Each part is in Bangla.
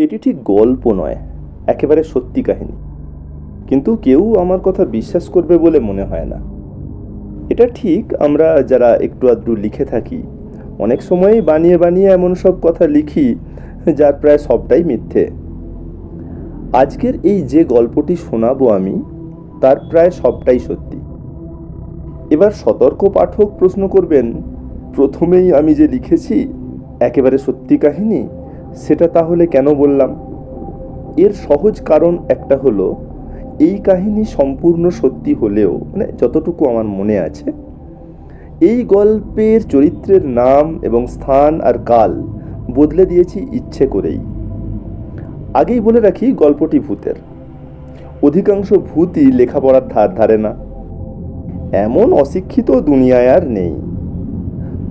এটি ঠিক গল্প নয়, একেবারে সত্যি কাহিনী। কিন্তু কেউ আমার কথা বিশ্বাস করবে বলে মনে হয় না। এটা ঠিক, আমরা যারা একটু আধটু লিখে থাকি অনেক সময়ই বানিয়ে বানিয়ে এমন সব কথা লিখি যার প্রায় সবটাই মিথ্যে। আজকের এই যে গল্পটি শোনাবো আমি, তার প্রায় সবটাই সত্যি। এবার সতর্ক পাঠক প্রশ্ন করবেন, প্রথমেই আমি যে লিখেছি একেবারে সত্যি কাহিনী, সেটা তাহলে কেন বললাম? এর সহজ কারণ একটা হলো, এই কাহিনী সম্পূর্ণ সত্যি হলেও, যতটুকু আমার মনে আছে, এই গল্পের চরিত্রের নাম এবং স্থান আর কাল বদলে দিয়েছি ইচ্ছে করেই। আগেই বলে রাখি, গল্পটি ভূতের। অধিকাংশ ভূতই লেখাপড়ার ধার ধারে না, এমন অশিক্ষিত দুনিয়ায় আর নেই।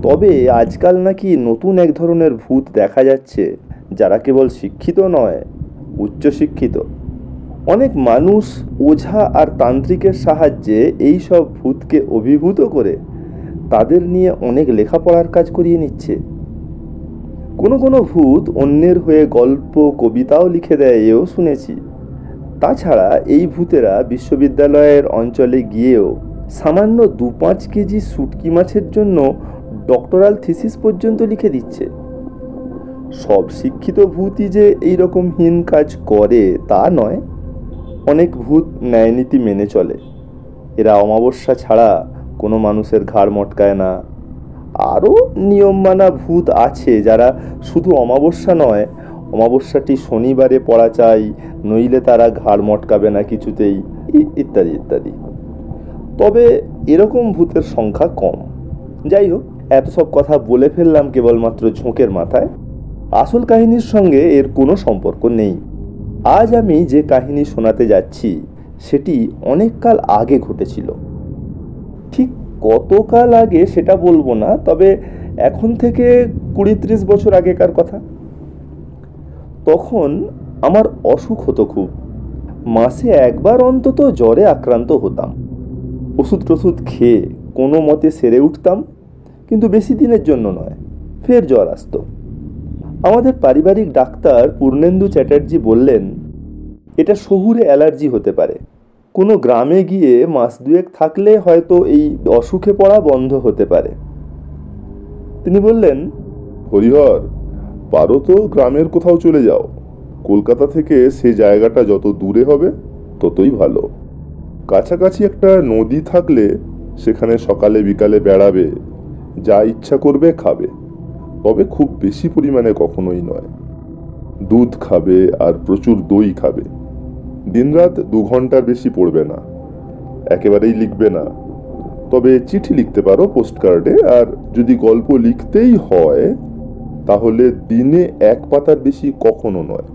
তবে আজকাল নাকি নতুন এক ধরনের ভূত দেখা যাচ্ছে, যারা কেবল শিক্ষিত নয়, উচ্চশিক্ষিত। অনেক মানুষ ওঝা আর তান্ত্রিকের সাহায্যে এই সব ভূতকে অভিভূত করে তাদের নিয়ে অনেক লেখাপড়ার কাজ করিয়ে নিচ্ছে। কোনো কোনো ভূত অন্যের হয়ে গল্প কবিতাও লিখে দেয়, এও শুনেছি। তাছাড়া এই ভূতেরা বিশ্ববিদ্যালয়ের অঞ্চলে গিয়েও সামান্য 2-5 কেজি শুটকি মাছের জন্য ডক্টরাল থিসিস পর্যন্ত লিখে দিচ্ছে। সব শিক্ষিত ভূতই যে এইরকম হীন কাজ করে তা নয়। অনেক ভূত ন্যায়নীতি মেনে চলে। এরা অমাবস্যা ছাড়া কোনো মানুষের ঘাড় মটকায় না। আরও নিয়ম মানা ভূত আছে, যারা শুধু অমাবস্যা নয়, অমাবস্যাটি শনিবারে পড়া চাই, নইলে তারা ঘাড় মটকাবে না কিছুতেই, ইত্যাদি ইত্যাদি। তবে এরকম ভূতের সংখ্যা কম। যাই হোক, এত সব কথা বলে ফেললাম কেবলমাত্র ঝোঁকের মাথায়। আসল কাহিনীর সঙ্গে এর কোনো সম্পর্ক নেই। আজ আমি যে কাহিনী শোনাতে যাচ্ছি সেটি অনেক কাল আগে ঘটেছিল। ঠিক কতকাল আগে সেটা বলবো না, তবে এখন থেকে 20-30 বছর আগেকার কথা। তখন আমার অসুখ হতো খুব। মাসে একবার অন্তত জ্বরে আক্রান্ত হতাম। ওষুধ টষুধ খেয়ে কোনো মতে সেরে উঠতাম, কিন্তু বেশি দিনের জন্য নয়, ফের জ্বর আসতো। আমাদের পারিবারিক ডাক্তার পূর্ণেন্দু চ্যাটার্জি বললেন, এটা শহুরে অ্যালার্জি হতে পারে। কোনো গ্রামে গিয়ে মাস 2 থাকলে হয়তো এই অসুখে পড়া বন্ধ হতে পারে। তিনি বললেন, হরিহর, পারো তো গ্রামের কোথাও চলে যাও। কলকাতা থেকে সে জায়গাটা যত দূরে হবে ততই ভালো। কাছাকাছি একটা নদী থাকলে সেখানে সকালে বিকালে বেড়াবে, যা ইচ্ছা করবে খাবে, তবে খুব বেশি পরিমাণে কখনোই নয়। দুধ খাবে আর প্রচুর দই খাবে। দিনরাত 2 ঘন্টার বেশি পড়বে না। একেবারেই লিখবে না, তবে চিঠি লিখতে পারো পোস্টকার্ডে। আর যদি গল্প লিখতেই হয় তাহলে দিনে 1 পাতার বেশি কখনো নয়।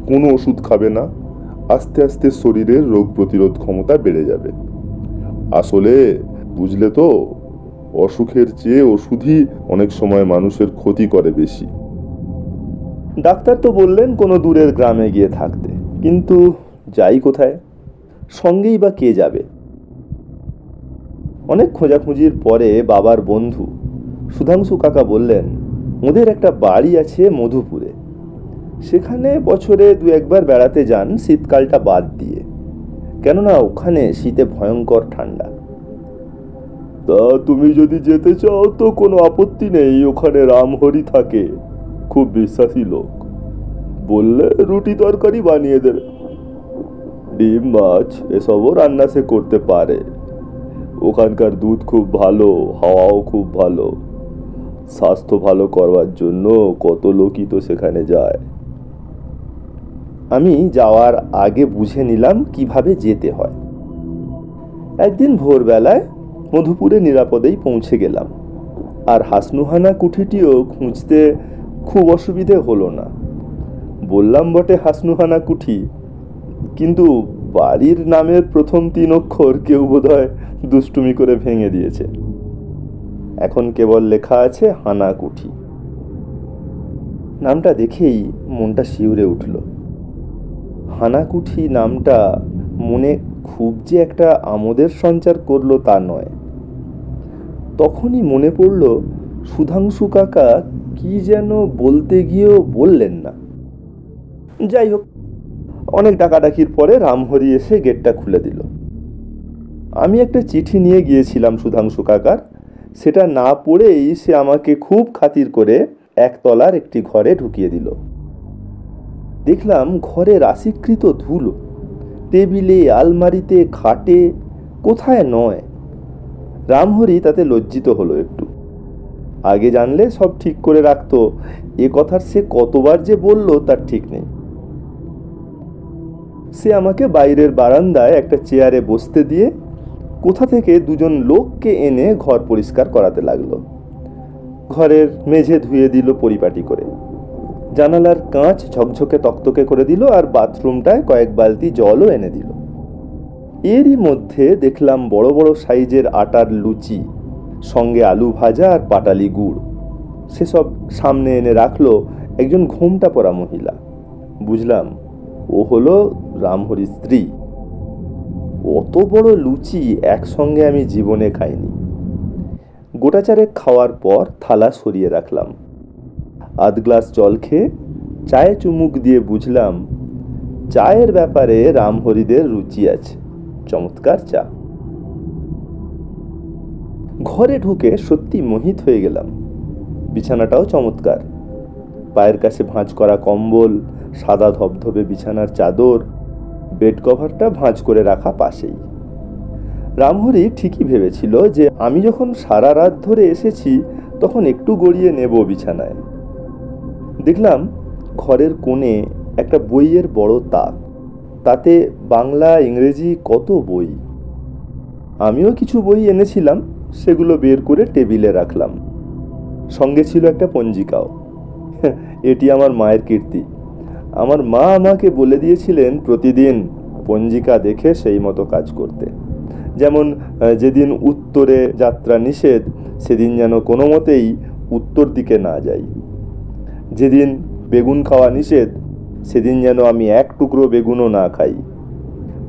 কোনো ওষুধ খাবে না, আস্তে আস্তে শরীরের রোগ প্রতিরোধ ক্ষমতা বেড়ে যাবে। আসলে বুঝলে তো, অসুখের চেয়ে ওষুধই অনেক সময় মানুষের ক্ষতি করে বেশি। ডাক্তার তো বললেন কোনো দূরের গ্রামে গিয়ে থাকতে, কিন্তু যাই কোথায়, সঙ্গেই বা কে যাবে? অনেক খোঁজাখুঁজির পরে বাবার বন্ধু সুধাংশু কাকা বললেন, ওদের একটা বাড়ি আছে মধুপুরে, সেখানে বছরে 2-1 বার বেড়াতে যান, শীতকালটা বাদ দিয়ে। কেননা ওখানে শীতে ভয়ঙ্কর ঠান্ডা। তা তুমি যদি যেতে চাও তো কোনো আপত্তি নেই, ওখানে রামহরি থাকে, খুব বিশ্বাসী লোক। বললে রুটি তরকারি বানিয়ে দেবে, ডিম মাছ এসবও রান্না সে করতে পারে। ওখানকার দুধ খুব ভালো, হাওয়াও খুব ভালো। স্বাস্থ্য ভালো করবার জন্য কত লোকই তো সেখানে যায়। আমি যাওয়ার আগে বুঝে নিলাম কিভাবে যেতে হয়। একদিন ভোরবেলায় মধুপুরে নিরাপদেই পৌঁছে গেলাম। আর হাসনুহানা কুঠিটিও খুঁজতে খুব অসুবিধে হলো না। বললাম বটে হাসনুহানা কুঠি, কিন্তু বাড়ির নামের প্রথম 3 অক্ষর কেউ বোধহয় দুষ্টুমি করে ভেঙে দিয়েছে। এখন কেবল লেখা আছে হানা কুঠি। নামটা দেখেই মনটা শিউরে উঠল। হানাকুঠি নামটা মনে খুব যে একটা আমোদের সঞ্চার করলো তা নয়। তখনই মনে পড়ল সুধাংশু কাকা কি যেন বলতে গিয়েও বললেন না। যাই হোক, অনেক ডাকাডাকির পরে রামহরি এসে গেটটা খুলে দিল। আমি একটা চিঠি নিয়ে গিয়েছিলাম সুধাংশু কাকার, সেটা না পড়েই সে আমাকে খুব খাতির করে একতলার একটি ঘরে ঢুকিয়ে দিল। দেখলাম ঘরে রাশিকৃত ধুলো, টেবিলে, আলমারিতে, খাটে, কোথায় নয়। রামহরি তাতে লজ্জিত হলো একটু। আগে জানলে সব ঠিক করে রাখতো, এ কথার সে কতবার যে বলল তার ঠিক নেই। সে আমাকে বাইরের বারান্দায় একটা চেয়ারে বসতে দিয়ে কোথা থেকে দুজন লোককে এনে ঘর পরিষ্কার করাতে লাগলো। ঘরের মেঝে ধুয়ে দিল পরিপাটি করে, জানালার কাঁচ ঝকঝকে তকতকে করে দিল, আর বাথরুমটায় কয়েক বালতি জলও এনে দিল। এরই মধ্যে দেখলাম বড় বড় সাইজের আটার লুচি, সঙ্গে আলু ভাজা আর পাটালি গুড়, সেসব সামনে এনে রাখলো একজন ঘোমটা পরা মহিলা। বুঝলাম ও হলো রামহরির স্ত্রী। অত বড় লুচি একসঙ্গে আমি জীবনে খাইনি। গোটা চারেক খাওয়ার পর থালা সরিয়ে রাখলাম। আধ গ্লাস জল খেয়ে চায়ে চুমুক দিয়ে বুঝলাম চায়ের ব্যাপারে রামহরিদের রুচি আছে, চমৎকার চা। ঘরে ঢুকে সত্যি মোহিত হয়ে গেলাম। বিছানাটাও চমৎকার, পায়ের কাছে ভাঁজ করা কম্বল, সাদা ধবধবে বিছানার চাদর, বেড কভারটা ভাঁজ করে রাখা পাশেই। রামহরি ঠিকই ভেবেছিল যে আমি যখন সারা রাত ধরে এসেছি তখন একটু গড়িয়ে নেব বিছানায়। দেখলাম ঘরের কোণে একটা বইয়ের বড় তাক, তাতে বাংলা ইংরেজি কত বই। আমিও কিছু বই এনেছিলাম, সেগুলো বের করে টেবিলে রাখলাম। সঙ্গে ছিল একটা পঞ্জিকাও। এটি আমার মায়ের কীর্তি। আমার মা আমাকে বলে দিয়েছিলেন প্রতিদিন পঞ্জিকা দেখে সেই মতো কাজ করতে। যেমন যেদিন উত্তরে যাত্রা নিষেধ সেদিন যেন কোনো মতেই উত্তর দিকে না যাই, যেদিন বেগুন খাওয়া নিষেধ সেদিন যেন আমি এক টুকরো বেগুনও না খাই।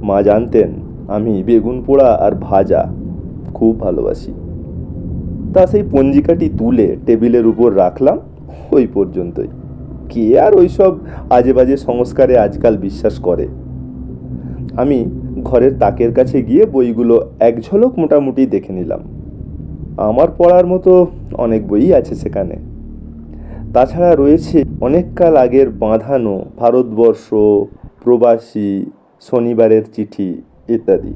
মা জানতেন আমি বেগুন পোড়া আর ভাজা খুব ভালোবাসি। তা সেই পঞ্জিকাটি তুলে টেবিলের উপর রাখলাম, ওই পর্যন্তই। কে আর ওইসব আজে বাজে সংস্কারে আজকাল বিশ্বাস করে। আমি ঘরের তাকের কাছে গিয়ে বইগুলো এক ঝলক মোটামুটি দেখে নিলাম। আমার পড়ার মতো অনেক বই আছে সেখানে। তাছাড়া রয়েছে অনেককাল আগের বাঁধানো ভারতবর্ষ, প্রবাসী, শনিবারের চিঠি ইত্যাদি।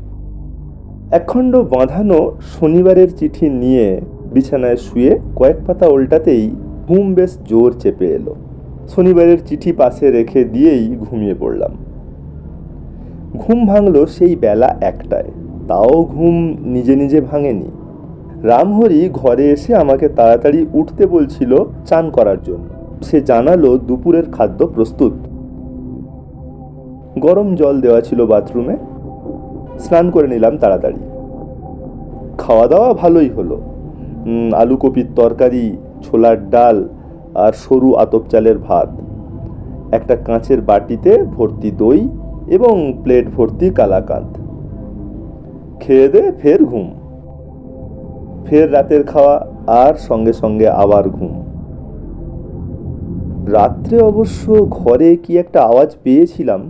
একখণ্ড বাঁধানো শনিবারের চিঠি নিয়ে বিছানায় শুয়ে কয়েক পাতা উল্টাতেই ঘুম বেশ জোর চেপে এলো। শনিবারের চিঠি পাশে রেখে দিয়েই ঘুমিয়ে পড়লাম। ঘুম ভাঙলো সেই বেলা 1টায়, তাও ঘুম নিজে নিজে ভাঙেনি। রামহরি ঘরে এসে আমাকে তাড়াতাড়ি উঠতে বলছিল চান করার জন্য। সে জানালো দুপুরের খাদ্য প্রস্তুত। গরম জল দেওয়া ছিল বাথরুমে। স্নান করে নিলাম তাড়াতাড়ি। খাওয়া দাওয়া ভালোই হলো। আলু কপির তরকারি, ছোলার ডাল আর সরু আতপ চালের ভাত, একটা কাঁচের বাটিতে ভর্তি দই এবং প্লেট ভর্তি কালাকাঁদ। খেয়ে দে ফের ঘুম, ফের রাতের খাওয়া, আর সঙ্গে সঙ্গে আবার ঘুম। রাত্রে অবশ্য ঘরে কি একটা আওয়াজ পেয়েছিলাম,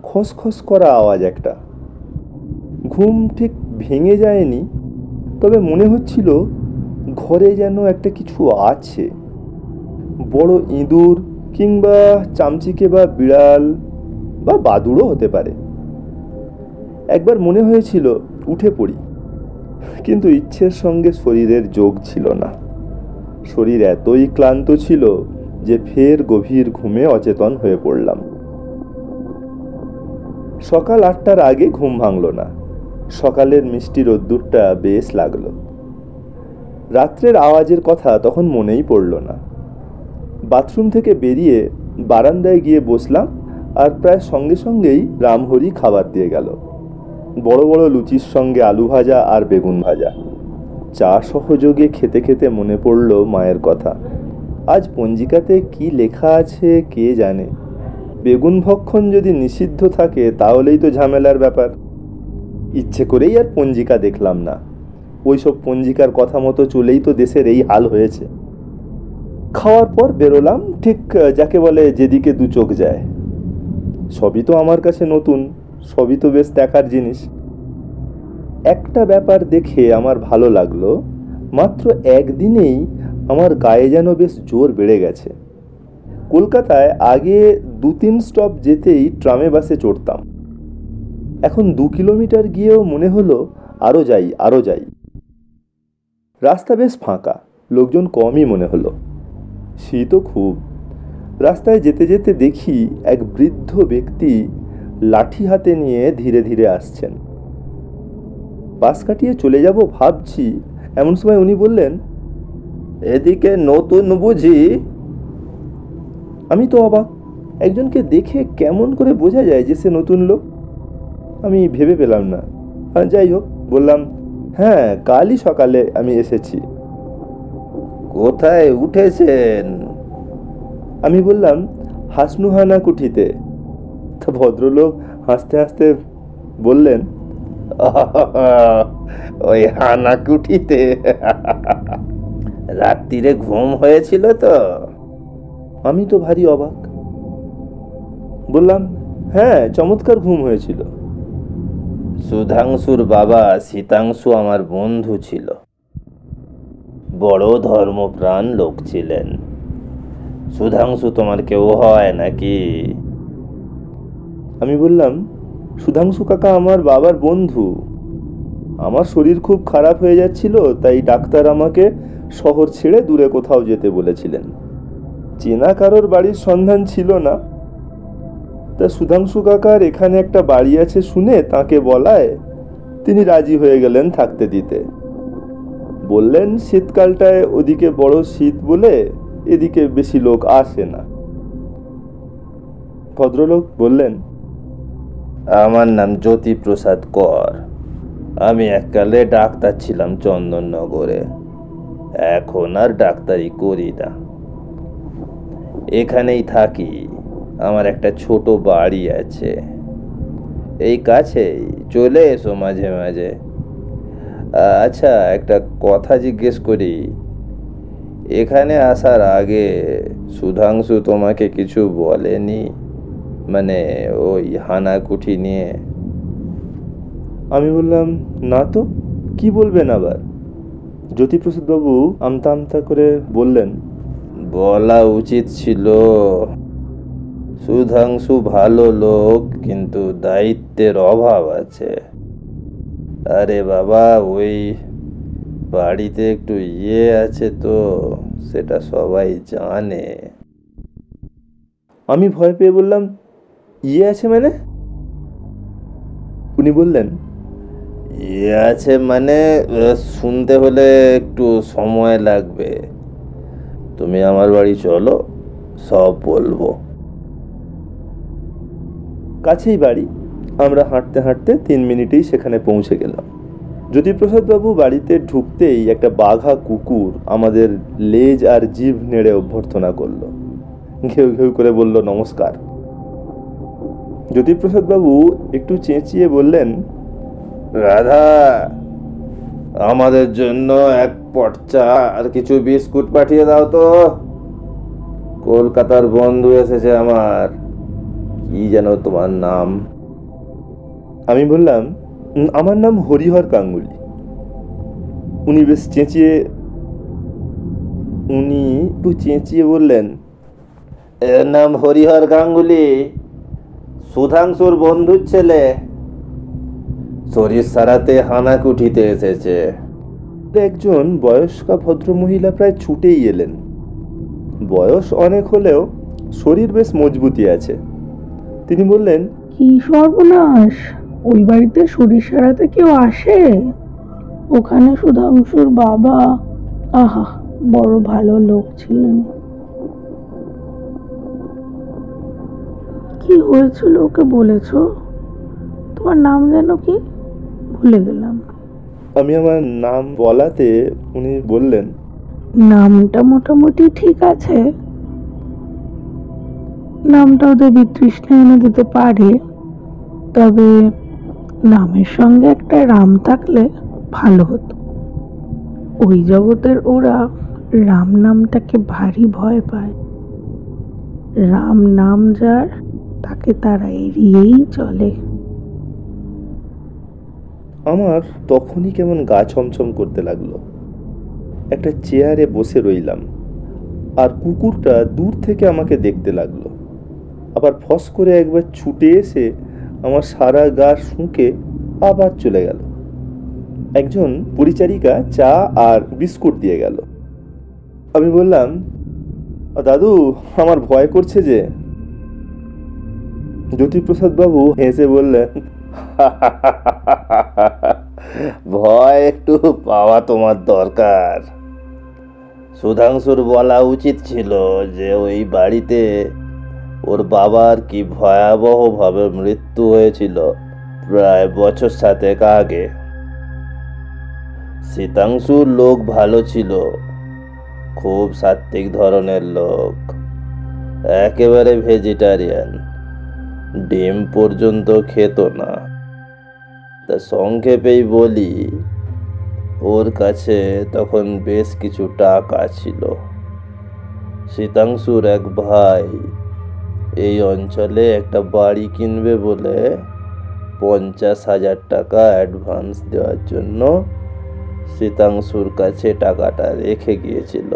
খসখস করা আওয়াজ একটা। ঘুম ঠিক ভেঙে যায়নি, তবে মনে হচ্ছিল ঘরে যেন একটা কিছু আছে। বড় ইঁদুর কিংবা চামচিকে বা বিড়াল বা বাদুড়ও হতে পারে। একবার মনে হয়েছিল উঠে পড়ি, কিন্তু ইচ্ছের সঙ্গে শরীরের যোগ ছিল না। শরীর এতই ক্লান্ত ছিল যে ফের গভীর ঘুমে অচেতন হয়ে পড়লাম। সকাল 8টার আগে ঘুম ভাঙল না। সকালের মিষ্টি রোদ্দুরটা বেশ লাগলো। রাত্রের আওয়াজের কথা তখন মনেই পড়ল না। বাথরুম থেকে বেরিয়ে বারান্দায় গিয়ে বসলাম, আর প্রায় সঙ্গে সঙ্গেই রামহরি খাবার দিয়ে গেল। বড় বড় লুচির সঙ্গে আলু ভাজা আর বেগুন ভাজা। চা সহযোগে খেতে খেতে মনে পড়ল মায়ের কথা। আজ পঞ্জিকাতে কি লেখা আছে কে জানে। বেগুন ভক্ষণ যদি নিষিদ্ধ থাকে তাহলেই তো ঝামেলার ব্যাপার। ইচ্ছে করেই আর পঞ্জিকা দেখলাম না। ওইসব পঞ্জিকার কথা মতো চলেই তো দেশের এই হাল হয়েছে। খাওয়ার পর বেরোলাম, ঠিক যাকে বলে যেদিকে দু চোখ যায়। সবই তো আমার কাছে নতুন, সবই তো বেশ দেখার জিনিস। একটা ব্যাপার দেখে আমার ভালো লাগলো, মাত্র একদিনেই আমার গায়ে যেন বেশ জোর বেড়ে গেছে। কলকাতায় আগে 2-3 স্টপ যেতেই ট্রামে বাসে চড়তাম, এখন 2 কিলোমিটার গিয়েও মনে হলো আরও যাই আরও যাই। রাস্তা বেশ ফাঁকা, লোকজন কমই মনে হলো। শীতও খুব। রাস্তায় যেতে যেতে দেখি এক বৃদ্ধ ব্যক্তি লাঠি হাতে নিয়ে ধীরে ধীরে আসছেন। পাশ কাটিয়ে চলে যাব ভাবছি, এমন সময় উনি বললেন, এদিকে নতুন বুঝি? আমি তো অবাক, একজনকে দেখে কেমন করে বোঝা যায় যে সে নতুন লোক? আমি ভেবে পেলাম না। যাই হোক, বললাম, হ্যাঁ, কালই সকালে আমি এসেছি। কোথায় উঠেছেন? আমি বললাম, হাসনুহানা কুঠিতে। তা ভদ্রলোক হাসতে হাসতে বললেন, ওই হানা কুঠিতে রাত্রিরে ঘুম হয়েছিল তো? আমি তো ভারী অবাক, বললাম, হ্যাঁ, চমৎকার ঘুম হয়েছিল। সুধাংশুর বাবা শীতাংশু আমার বন্ধু ছিল, বড় ধর্মপ্রাণ লোক ছিলেন। সুধাংশু তোমার কেউ হয় নাকি? আমি বললাম, সুধাংশু কাকা আমার বাবার বন্ধু। আমার শরীর খুব খারাপ হয়ে যাচ্ছিল, তাই ডাক্তার আমাকে শহর ছেড়ে দূরে কোথাও যেতে বলেছিলেন। চেনা কারোর বাড়ির সন্ধান ছিল না, তা সুধাংশু কাকার এখানে একটা বাড়ি আছে শুনে তাকে বলায় তিনি রাজি হয়ে গেলেন থাকতে দিতে। বললেন শীতকালটায় ওদিকে বড় শীত বলে এদিকে বেশি লোক আসে না। ভদ্রলোক বললেন, আমার নাম জ্যোতিপ্রসাদ কর। আমি এককালে ডাক্তার ছিলাম চন্দননগরে, এখন আর ডাক্তারি করি না, এখানেই থাকি। আমার একটা ছোট বাড়ি আছে এই কাছেই, চলে এসো মাঝে মাঝে। আচ্ছা, একটা কথা জিজ্ঞেস করি, এখানে আসার আগে সুধাংশু তোমাকে কিছু বলেনি, মানে ওই হানাকুঠি নিয়ে? আমি বললাম, না তো, কি বলবেন আবার? জ্যোতিপ্রসাদ বাবু আমতা আমতা করে বললেন, বলা উচিত ছিল। সুধাংশু ভালো লোক, কিন্তু দায়িত্বের অভাব আছে। আরে বাবা, ওই বাড়িতে একটু আছে তো, সেটা সবাই জানে। আমি ভয় পেয়ে বললাম, আছে মানে? উনি বললেন, আছে মানে শুনতে হলে একটু সময় লাগবে। তুমি আমার বাড়ি চলো, সব বলবো। কাছেই বাড়ি, আমরা হাঁটতে হাঁটতে 3 মিনিটেই সেখানে পৌঁছে গেলাম। জ্যোতিপ্রসাদ বাবু বাড়িতে ঢুকতেই একটা বাঘা কুকুর আমাদের লেজ আর জিভ নেড়ে অভ্যর্থনা করলো, ঘেউ ঘেউ করে বলল নমস্কার। জ্যোতিপ্রসাদ বাবু একটু চেঁচিয়ে বললেন, রাধা, আমাদের জন্য এক পট চা আর কিছু বিস্কুট পাঠিয়ে দাও তো। কলকাতার বন্ধু এসেছে আমার, কি যেন তোমার নাম? আমি বললাম, আমার নাম হরিহর গাঙ্গুলি। উনি একটু চেঁচিয়ে বললেন, এর নাম হরিহর গাঙ্গুলি, সুধাংশুর বন্ধুর ছেলে, শরীর সারাতে হানাকুঠিতে এসেছে। একজন বয়স্কা ভদ্রমহিলা প্রায় ছুটেই এলেন। বয়স অনেক হলেও শরীর বেশ মজবুতি আছে। তিনি বললেন, কি সর্বনাশ, ওই বাড়িতে শরীর সারাতে কেউ আসে? ওখানে সুধাংশুর বাবা, আহা, বড় ভালো লোক ছিলেন। কি হয়েছিল ওকে বলেছো? তোমার নাম যেন কি, ভুলে গেলাম। আমি আমার নাম বলাতে উনি বললেন, নামটা মোটামুটি ঠিক আছে, নামটা ওদের বিতৃষ্ণা এনে দিতে পারে, তবে নামের সঙ্গে একটা রাম থাকলে ভালো হতো। ওই জগতের ওরা রাম নামটাকে ভারী ভয় পায়। রাম নাম যার, তাকে তারা এড়িয়েই চলে। আমার তখনই কেমন গা ছমছম করতে লাগলো। একটা চেয়ারে বসে রইলাম, আর কুকুরটা দূর থেকে আমাকে দেখতে লাগলো। আবার ফস করে একবার ছুটে এসে আমার সারা গা শুঁকে আবার চলে গেল। একজন পরিচারিকা চা আর বিস্কুট দিয়ে গেল। আমি বললাম, দাদু, আমার ভয় করছে যে। জ্যোতিপ্রসাদ বাবু হেসে বললেন, ভয় একটু পাওয়া তোমার দরকার। সুধাংশুর বলা উচিত ছিল যে ওই বাড়িতে ওর বাবার কি ভয়াবহভাবে মৃত্যু হয়েছিল প্রায় বছর 7 আগে। শীতাংশুর লোক ভালো ছিল, খুব সাত্ত্বিক ধরনের লোক, একেবারে ভেজিটারিয়ান, ডিম পর্যন্ত খেত না। তা সংক্ষেপেই বলি, ওর কাছে তখন বেশ কিছু টাকা ছিল। শীতাংশুর এক ভাই এই অঞ্চলে একটা বাড়ি কিনবে বলে 50,000 টাকা অ্যাডভান্স দেওয়ার জন্য শীতাংশুর কাছে টাকাটা রেখে গিয়েছিল।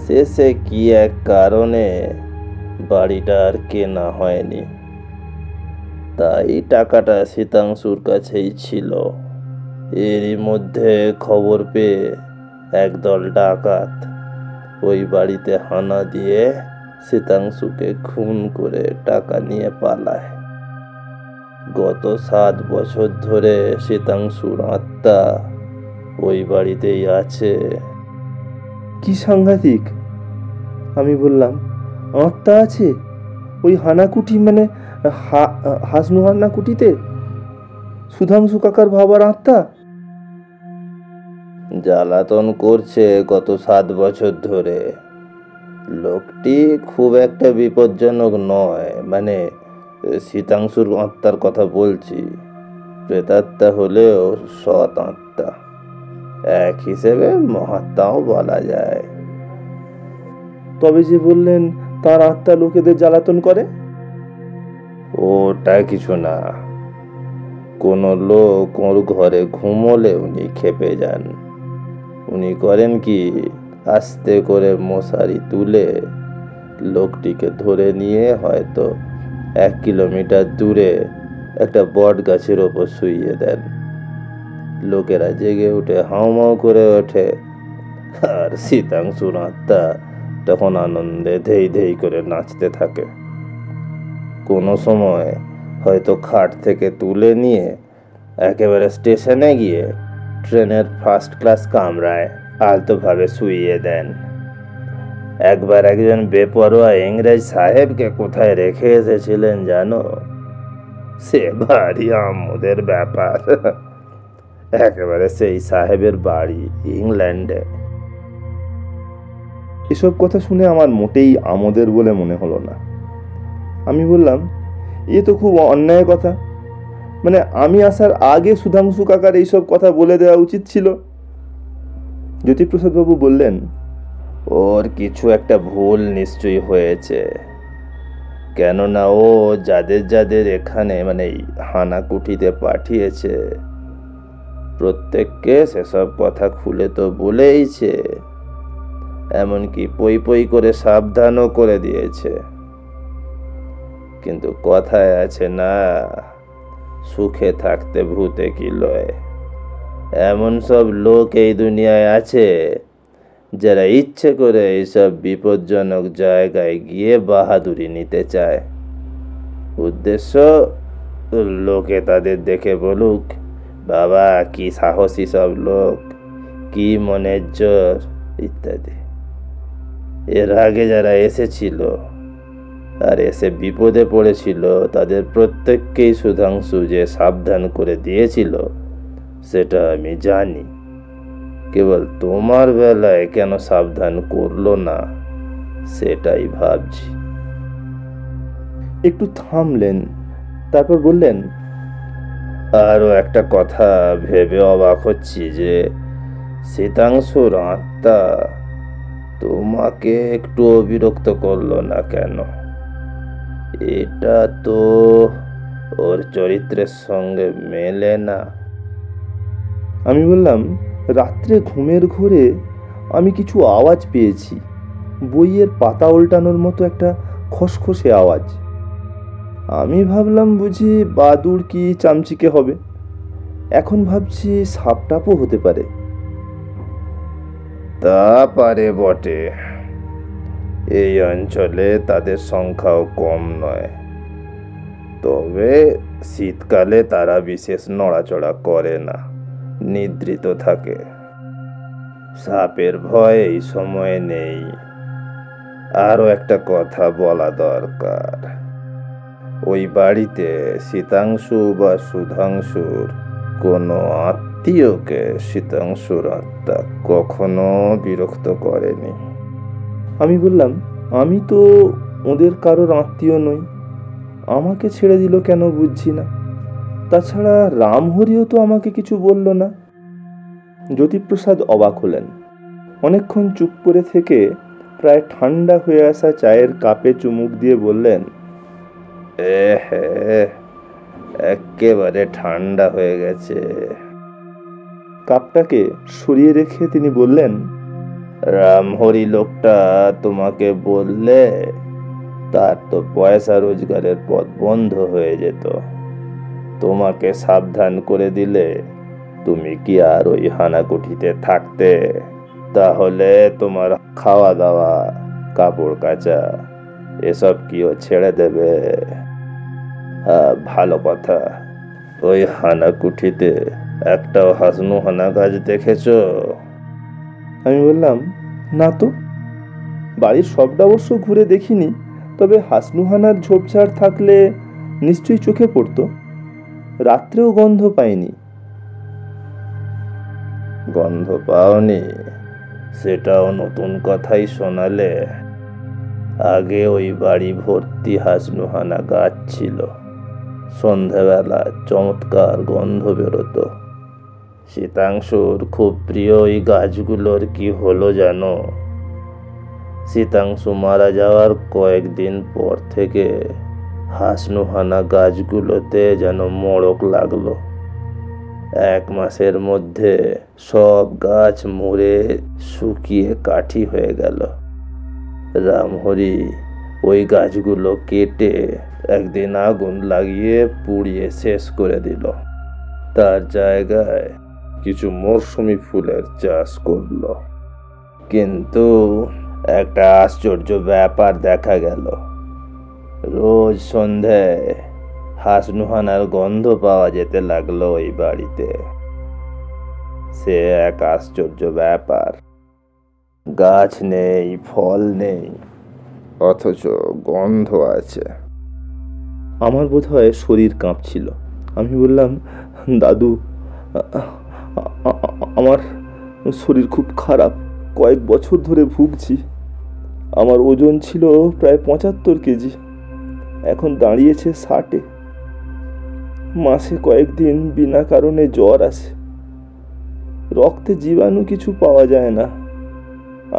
শেষে কি এক কারণে বাড়িটা আর কেনা হয়নি, তাই টাকাটা শীতাংশুর কাছেই ছিল। এরই মধ্যে খবর পেয়ে একদল ডাকাত ওই বাড়িতে হানা দিয়ে শীতাংশুকে খুন করে টাকা নিয়ে পালায়। গত 7 বছর ধরে শীতাংশুর আত্মা ওই বাড়িতেই আছে। কি সাংঘাতিক! আমি বললাম, আত্মা আছে ওই হানাকুটি, মানে হাসনু হানাকুটিতে? সুধাংশু কাকার বাবার আত্মা জ্বালাতন করছে গত 7 বছর ধরে। লোকটি খুব একটা বিপজ্জনক নয়, মানে শীতাংশুর আত্মার কথা বলছি। প্রেতাত্মা হলেও সৎ আত্মা, এক হিসেবে মহাত্মাও বলা যায়। তবে যে বললেন তার আত্মা লোকেদের জ্বালাতন করে, ওটা কিছু না। কোনো লোক ওর ঘরে ঘুমোলে উনি খেপে যান। উনি করেন কি, আস্তে করে মশারি তুলে লোকটিকে ধরে নিয়ে হয়তো 1 কিলোমিটার দূরে একটা বট গাছের ওপর শুইয়ে দেন। লোকেরা জেগে উঠে হাউমাউ করে ওঠে, আর শীতাংশুর আত্মা তখন আনন্দে ধেই ধেই করে নাচতে থাকে। কোনো সময় হয়তো খাট থেকে তুলে নিয়ে একেবারে স্টেশনে গিয়ে ট্রেনের ফার্স্ট ক্লাস কামরায় আলতোভাবে শুইয়ে দেন। একবার একজন বেপরোয়া ইংরেজ সাহেবকে কোথায় রেখে এসেছিলেন জানো? সে ভারী আমোদের ব্যাপার। একেবারে সেই সাহেবের বাড়ি ইংল্যান্ডে। এসব কথা শুনে আমার মোটেই আমোদের বলে মনে হলো না। আমি বললাম, এ তো খুব অন্যায় কথা। মানে আমি আসার আগে সুধাংশু কাকার এইসব কথা বলে দেওয়া উচিত ছিল। জ্যোতিপ্রসাদ বাবু বললেন, ওর কিছু একটা ভুল নিশ্চয়ই হয়েছে। কেননা ও যাদের যাদের এখানে মানে হানাকুটিতে পাঠিয়েছে প্রত্যেককে সেসব কথা খুলে তো বলেইছে, এমনকি পই পই করে সাবধানও করে দিয়েছে। কিন্তু কথায় আছে না, সুখে থাকতে ভূতে কি লয়। এমন সব লোক এই দুনিয়ায় আছে যারা ইচ্ছে করে এইসব বিপজ্জনক জায়গায় গিয়ে বাহাদুরি নিতে চায়। উদ্দেশ্য, লোকে তাদের দেখে বলুক, বাবা কি সাহসী সব লোক, কি মনের জোর ইত্যাদি। এর আগে যারা এসেছিল আর এসে বিপদে পড়েছিল তাদের প্রত্যেককেই সুধাংশু যে সাবধান করে দিয়েছিল সেটা আমি জানি। কেবল তোমার বেলায় কেন সাবধান করলো না সেটাই ভাবছি। একটু থামলেন, তারপর বললেন, আরও একটা কথা ভেবে অবাক হচ্ছি যে শীতাংশুর আত্মা তোমাকে একটু বিরক্ত করলো না কেন? এটা তো ওর চরিত্রের সঙ্গে মেলে না। আমি বললাম, রাত্রে ঘুমের ঘোরে আমি কিছু আওয়াজ পেয়েছি, বইয়ের পাতা উল্টানোর মতো একটা খসখসে আওয়াজ। আমি ভাবলাম বুঝি বাদুড় কি চামচিকে হবে। এখন ভাবছি সাপটাপও হতে পারে। তা পারে বটে, এই অঞ্চলে তাদের সংখ্যাও কম নয়। তবে শীতকালে তারা বিশেষ নড়াচড়া করে না, নিদ্রিত থাকে। সাপের ভয় এই সময়ে নেই। আরো একটা কথা বলা দরকার, ওই বাড়িতে শীতাংশু বা সুধাংশুর কোনো আত্মীয়কে শীতাংশুর আত্মা কখনো বিরক্ত করেনি। আমি বললাম, আমি তো ওদের কারোর আত্মীয় নই, আমাকে ছেড়ে দিল কেন বুঝছি না। তাছাড়া রামহরিও তো আমাকে কিছু বলল না। জ্যোতিপ্রসাদ অবাক হলেন। অনেকক্ষণ চুপ করে থেকে প্রায় ঠান্ডা হয়ে আসা চায়ের কাপে চুমুক দিয়ে বললেন, একেবারে ঠান্ডা হয়ে গেছে। কাপটাকে সরিয়ে রেখে তিনি বললেন, রামহরি লোকটা তোমাকে বললে তার তো পয়সা রোজগারের পথ বন্ধ হয়ে যেত। তোমাকে সাবধান করে দিলে তুমি কি আর ওই হানাকুঠিতে থাকতে? তাহলে তোমার খাওয়া দাওয়া, কাপড় কাচা এসব কি ও ছেড়ে দেবে? ভালো কথা, ওই হানাকুঠিতে একটাও হাসনু হানা গাছ দেখেছো? আমি বললাম, না তো, বাড়ির সবটা অবশ্য ঘুরে দেখিনি, তবে হাসনুহানার ঝোপঝাড় থাকলে নিশ্চয়ই চোখে পড়তো। রাত্রেও গন্ধ পাইনি। গন্ধ পাওনি? সেটাও নতুন কথাই শোনালে। আগে ওই বাড়ি ভর্তি হাসনুহানা গাছ ছিল। সন্ধ্যাবেলা চমৎকার গন্ধ বেরোতো। শীতাংশুর খুব প্রিয় ওই গাছগুলোর কি হলো জানো? শীতাংশু মারা যাওয়ার কয়েকদিন পর থেকে হাসনুহানা গাছগুলোতে যেন মড়ক লাগলো। 1 মাসের মধ্যে সব গাছ মরে শুকিয়ে কাঠি হয়ে গেল। রামহরি ওই গাছগুলো কেটে একদিন আগুন লাগিয়ে পুড়িয়ে শেষ করে দিল। তার জায়গায় কিছু মরশুমি ফুলের চাষ করলো। কিন্তু একটা আশ্চর্য ব্যাপার দেখা গেল। রোজ সন্ধ্যায় হাসনুহানার গন্ধ পাওয়া যেতে লাগলো ওই বাড়িতে। সে এক আশ্চর্য ব্যাপার। গাছ নেই, ফল নেই, অথচ গন্ধ আছে। আমার বোধহয় শরীর কাঁপছিল। আমি বললাম, দাদু, আমার শরীর খুব খারাপ, কয়েক বছর ধরে ভুগছি। আমার ওজন ছিল প্রায় 75 কেজি, এখন দাঁড়িয়েছে 60-এ। মাসে কয়েকদিন বিনা কারণে জ্বর আসে। রক্তে জীবাণু কিছু পাওয়া যায় না।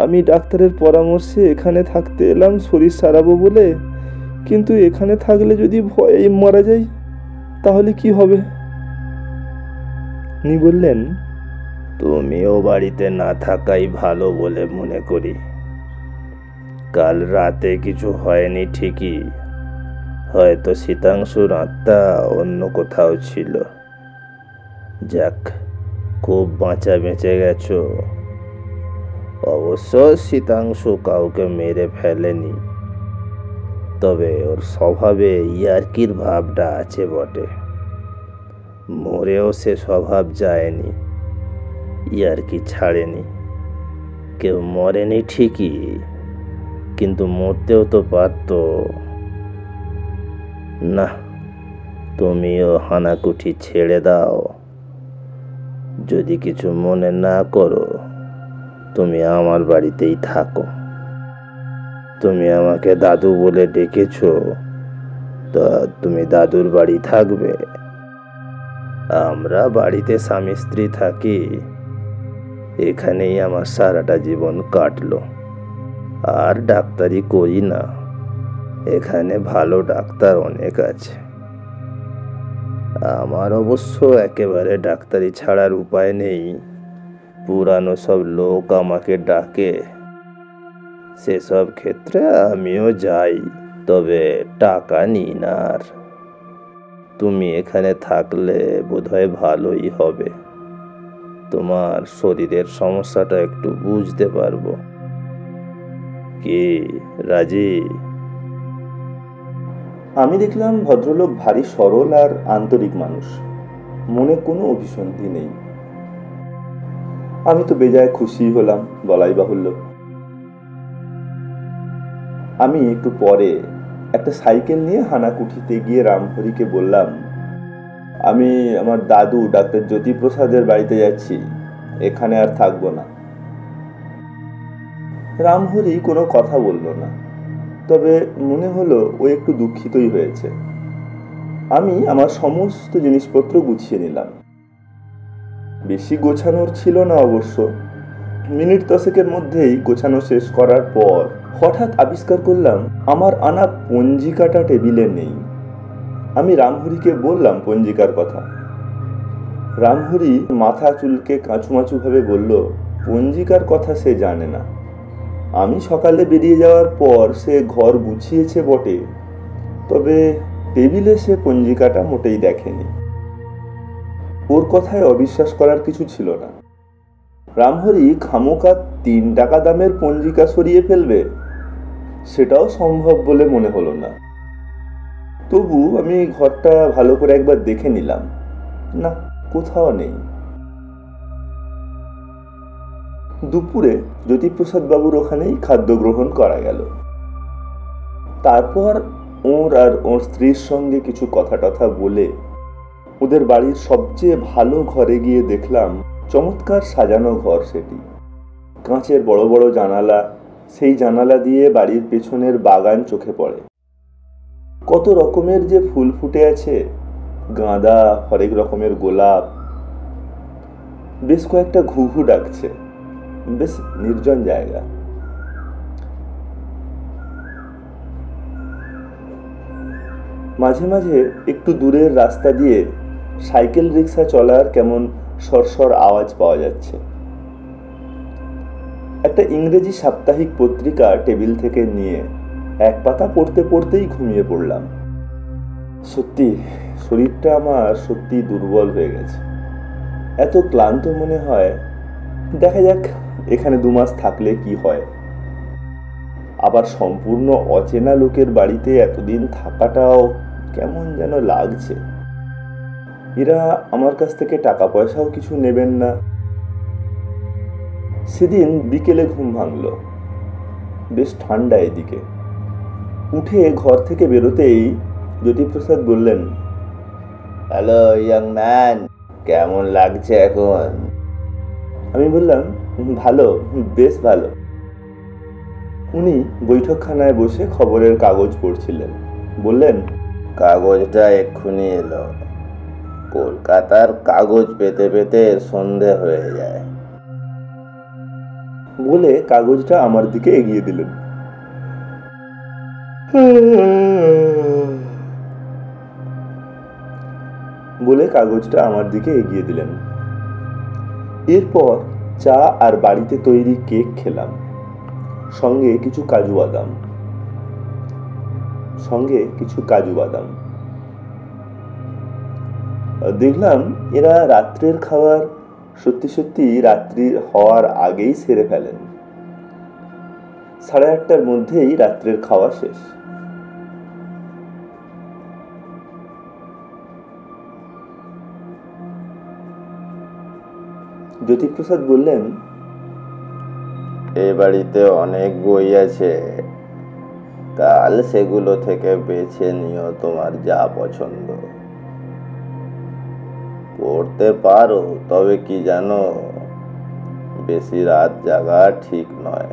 আমি ডাক্তারের পরামর্শে এখানে থাকতে এলাম শরীর সারাবো বলে, কিন্তু এখানে থাকলে যদি ভয়েই মারা যাই তাহলে কি হবে? উনি বললেন, তুমিও বাড়িতে না থাকাই ভালো বলে মনে করি। কাল রাতে কিছু হয়নি ঠিকই, হয়তো শীতাংশুর আত্মা অন্য কোথাও ছিল। যাক, খুব বাঁচা বেঁচে গেছো। অবশ্য শীতাংশু কাউকে মেরে ফেলেনি, তবে ওর স্বভাবে ইয়ার্কির ভাবটা আছে বটে। মরেও সে স্বভাব যায়নি, ইয়ার্কি ছাড়েনি। কেউ মরেনি ঠিকই, কিন্তু মরতেও তো পারত। না, তুমিও হানাকুঠি ছেড়ে দাও। যদি কিছু মনে না করো, তুমি আমার বাড়িতেই থাকো। তুমি আমাকে দাদু বলে ডেকেছো, তা তুমি দাদুর বাড়ি থাকবে। আমরা বাড়িতে স্বামী স্ত্রী থাকি। এখানেই আমার সারাটা জীবন কাটলো। আর ডাক্তারি করি না, এখানে ভালো ডাক্তার অনেক আছে। আমার অবশ্য একেবারে ডাক্তারি ছাড়ার উপায় নেই। পুরানো সব লোক আমাকে ডাকে, সেসব ক্ষেত্রে আমিও যাই, তবে টাকা নিই না। আর তুমি এখানে থাকলে বোধহয় ভালোই হবে। তোমার শরীরের সমস্যাটা একটু বুঝতে পারবো। কি, রাজি? আমি দেখলাম ভদ্রলোক ভারী সরল আর আন্তরিক মানুষ, মনে কোনো অভিসন্ধি নেই। আমি তো বেজায় খুশি হলাম, বলাই বাহুল্য। আমি একটু পরে একটা সাইকেল নিয়ে হানাকুঠিতে গিয়ে রামহরিকে বললাম, আমি আমার দাদু ডাক্তার জ্যোতিপ্রসাদের বাড়িতে যাচ্ছি, এখানে আর থাকবো না। রামহরি কোনো কথা বলল না, তবে মনে হলো ও একটু দুঃখিতই হয়েছে। আমি আমার সমস্ত জিনিসপত্র গুছিয়ে নিলাম। বেশি গোছানোর ছিল না অবশ্য। মিনিট 10-এর মধ্যেই গোছানো শেষ করার পর হঠাৎ আবিষ্কার করলাম আমার আনা পঞ্জিকাটা টেবিলে নেই। আমি রামহরিকে বললাম পঞ্জিকার কথা। রামহরি মাথা চুলকে কাঁচুমাচু ভাবে বলল, পঞ্জিকার কথা সে জানে না। আমি সকালে বেরিয়ে যাওয়ার পর সে ঘর গুছিয়েছে বটে, তবে টেবিলে সে পঞ্জিকাটা মোটেই দেখেনি। ওর কথায় অবিশ্বাস করার কিছু ছিল না। রামহরি খামোকা 3 টাকা দামের পঞ্জিকা সরিয়ে ফেলবে, সেটাও সম্ভব বলে মনে হলো না। তবু আমি ঘরটা ভালো করে একবার দেখে নিলাম, না, কোথাও নেই। দুপুরে জ্যোতিপ্রসাদ বাবুর ওখানেই খাদ্য গ্রহণ করা গেল। তারপর ওর আর ওর স্ত্রীর সঙ্গে কিছু কথা টথা বলে ওদের বাড়ির সবচেয়ে ভালো ঘরে গিয়ে দেখলাম চমৎকার সাজানো ঘর সেটি। কাঁচের বড় বড় জানালা, সেই জানালা দিয়ে বাড়ির পেছনের বাগান চোখে পড়ে। কত রকমের যে ফুল ফুটে আছে, গাঁদা, হরেক রকমের গোলাপ। বেশ কয়েকটা ঘুঘু ডাকছে। বেশ নির্জন জায়গা। মাঝে মাঝে একটু দূরের রাস্তা দিয়ে সাইকেল রিক্সা চলার কেমন সরসর আওয়াজ পাওয়া যাচ্ছে। একটা ইংরেজি সাপ্তাহিক পত্রিকা টেবিল থেকে নিয়ে এক পাতা পড়তে পড়তেই ঘুমিয়ে পড়লাম। সত্যি শরীরটা আমার সত্যি দুর্বল হয়ে গেছে, এত ক্লান্ত মনে হয়। দেখা যাক এখানে 2 মাস থাকলে কি হয়। আবার সম্পূর্ণ অচেনা লোকের বাড়িতে এতদিন থাকাটাও কেমন যেন লাগছে। এরা আমার কাছ থেকে টাকা পয়সাও কিছু নেবেন না। সেদিন বিকেলে ঘুম ভাঙল। বেশ ঠান্ডা এদিকে। উঠে ঘর থেকে বেরোতেই জ্যোতিপ্রসাদ বললেন, হ্যালো ইয়াং ম্যান, কেমন লাগছে এখন? আমি বললাম, ভালো, বেশ ভালো। উনি বৈঠকখানায় বসে খবরের কাগজ পড়ছিলেন। বললেন, কাগজটা এক্ষুনি এলো। কলকাতার কাগজ পেতে পেতে সন্ধে হয়ে যায়। বলে কাগজটা আমার দিকে এগিয়ে দিলেন। এরপর চা আর বাড়িতে তৈরি কেক খেলাম, সঙ্গে কিছু কাজু বাদাম। দেখলাম এরা রাত্রের খাবার সত্যি সত্যি রাত্রি হওয়ার আগেই সেরে ফেলেন। 8:30টার মধ্যেই রাত্রের খাওয়া শেষ। জ্যোতিপ্রসাদ বললেন, এ বাড়িতে অনেক বই আছে, কাল সেগুলো থেকে বেছে নিও তোমার যা পছন্দ। পড়তে পারো, তবে কি জানো, বেশি রাত জাগা ঠিক নয়।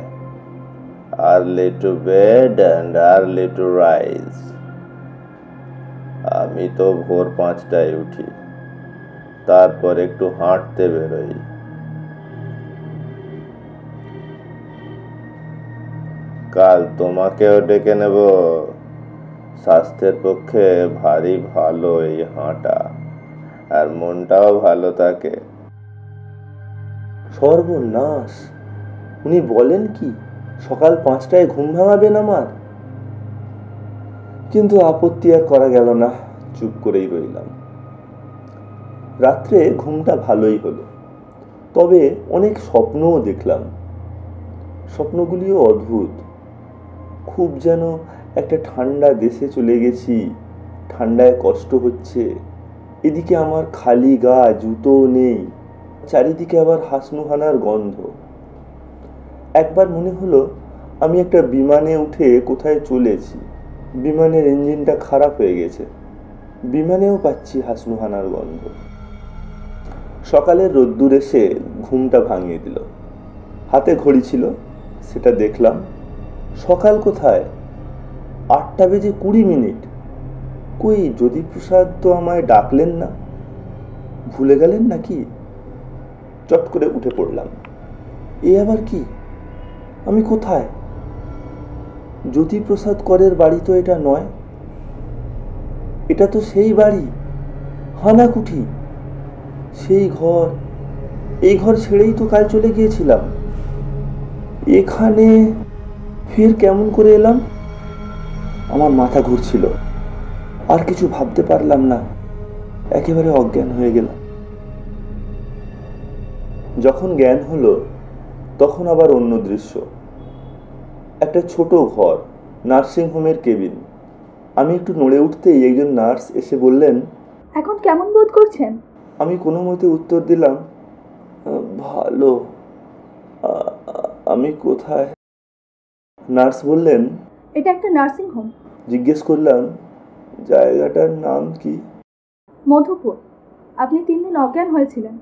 Early to bed and early to rise. আমি তো ভোর 5টায় উঠি, তারপর একটু হাঁটতে বেরোই। কাল তোমাকেও ডেকে নেব, স্বাস্থ্যের পক্ষে ভারী ভালো এই হাঁটা, আর মনটাও ভালো থাকে। সর্বনাশ, উনি বলেন কি সকাল 5টায় ঘুম ভাঙাবেন আমার? কিন্তু আপত্তি আর করা গেল না, চুপ করেই রইলাম। রাত্রে ঘুমটা ভালোই হলো, তবে অনেক স্বপ্নও দেখলাম। স্বপ্নগুলিও অদ্ভুত, খুব যেন একটা ঠান্ডা দেশে চলে গেছি, ঠান্ডায় কষ্ট হচ্ছে, এদিকে আমার খালি গা, জুতো নেই, চারিদিকে আবার হাসনুহানার গন্ধ। একবার মনে হলো আমি একটা বিমানে উঠে কোথায় চলেছি, বিমানের ইঞ্জিনটা খারাপ হয়ে গেছে, বিমানেও পাচ্ছি হাসনুহানার গন্ধ। সকালের রোদ্দুর এসে ঘুমটা ভাঙিয়ে দিল। হাতে ঘড়ি ছিল, সেটা দেখলাম। সকাল কোথায়, 8:20। কই জ্যোতিপ্রসাদ তো আমায় ডাকলেন না, ভুলে গেলেন নাকি? চট করে উঠে পড়লাম। এ আবার কি, আমি কোথায়? জ্যোতিপ্রসাদ করের বাড়ি তো এটা নয়, এটা তো সেই বাড়ি, হানাকুঠি, সেই ঘর। এই ঘর ছেড়েই তো কাল চলে গিয়েছিলাম। এখানে ফের কেমন করে এলাম? আমার মাথা ঘুরছিল, আর কিছু ভাবতে পারলাম না, একেবারে অজ্ঞান হয়ে গেলাম। যখন জ্ঞান হলো তখন আবার অন্য দৃশ্য। একটা ছোট ঘর, নার্সিংহোমের কেবিন। আমি একটু নড়ে উঠতেই একজন নার্স এসে বললেন, এখন কেমন বোধ করছেন? আমি কোনো মতে উত্তর দিলাম, ভালো। আমি কোথায়? নার্স বললেন, এটা একটা নার্সিং হোম। জিজ্ঞেস করলাম, জায়গাটার নাম কি? মধুপুর। আপনি 3 দিন অজ্ঞান হয়েছিলেন,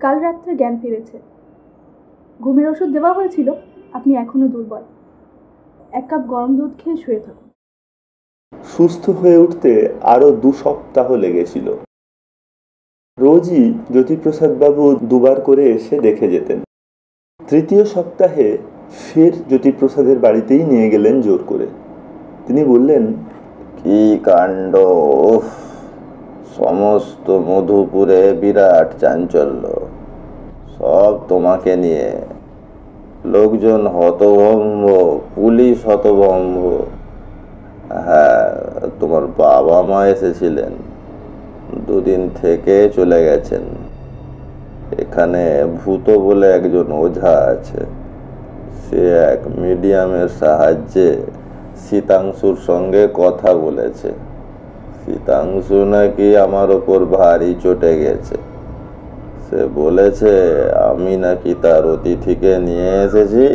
কাল রাত্রে জ্ঞান ফিরেছে। ঘুমের ওষুধ দেওয়া হয়েছিল, আপনি এখনো দুর্বল। 1 কাপ গরম দুধ খেয়ে শুয়ে থাকুন। সুস্থ হয়ে উঠতে আরো 2 সপ্তাহ লেগেছিল। রোজই জ্যোতিপ্রসাদ বাবু 2বার করে এসে দেখে যেতেন। 3য় সপ্তাহে ফের জ্যোতিপ্রসাদের বাড়িতেই নিয়ে গেলেন জোর করে। তিনি বললেন, কি কাণ্ড! উফ, সমস্ত মধুপুরে বিরাট চাঞ্চল্য, সব তোমাকে নিয়ে। লোকজন হতভম্ব, পুলিশ হতভম্ব। হ্যাঁ, তোমার বাবা মা এসেছিলেন, 2 দিন থেকে চলে গেছেন। এখানে ভূত বলে একজন ওঝা আছে, সে এক মিডিয়ামের সাহায্যে শীতাংশুর সঙ্গে কথা বলেছে। শীতাংশু নাকি আমার ওপর ভারী চটে গেছে। সে বলেছে আমি নাকি তার অতিথিকে নিয়ে এসেছি,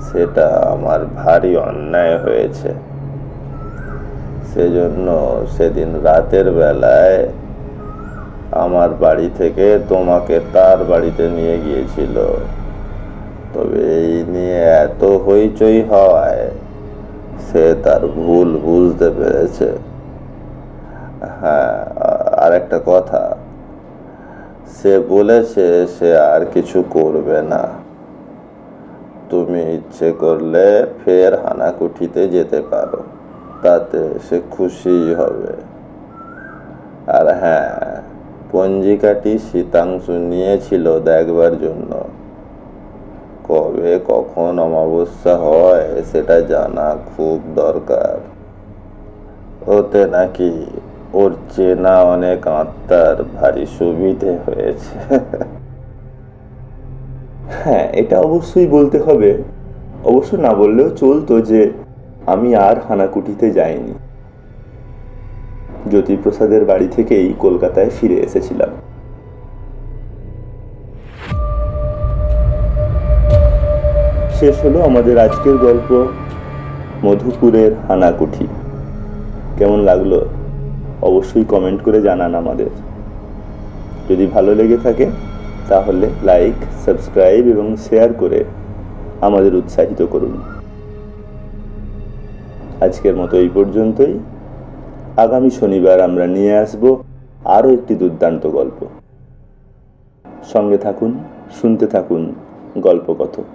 সেটা আমার ভারী অন্যায় হয়েছে। সেজন্য সেদিন রাতের বেলায় আমার বাড়ি থেকে তোমাকে তার বাড়িতে নিয়ে গিয়েছিল। তবে এই নিয়ে এত হইচই হওয়ায় সে তার ভুল বুঝতে পেরেছে। হ্যাঁ, আর একটা কথা, সে বলেছে সে আর কিছু করবে না। তুমি ইচ্ছে করলে ফের হানাকুঠিতে যেতে পারো, তাতে সে খুশি হবে। আর হ্যাঁ, পঞ্জিকাটি শীতাংশু নিয়েছিল দেখবার জন্য। কবে কখন অমাবস্যা হয় সেটা জানা খুব দরকার। ওতে নাকি ওর চেনা অনেক আত্মার ভারী সুবিধে হয়েছে। হ্যাঁ, এটা অবশ্যই বলতে হবে, অবশ্য না বললেও চলতো যে আমি আর হানাকুঠিতে যাইনি। জ্যোতিপ্রসাদের বাড়ি থেকেই কলকাতায় ফিরে এসেছিলাম। শেষ হলো আমাদের আজকের গল্প, মধুপুরের হানাকুঠি। কেমন লাগলো অবশ্যই কমেন্ট করে জানান আমাদের। যদি ভালো লেগে থাকে তাহলে লাইক, সাবস্ক্রাইব এবং শেয়ার করে আমাদের উৎসাহিত করুন। আজকের মতো এই পর্যন্তই। আগামী শনিবার আমরা নিয়ে আসব আরও একটি দুর্দান্ত গল্প। সঙ্গে থাকুন, শুনতে থাকুন গল্পকথক।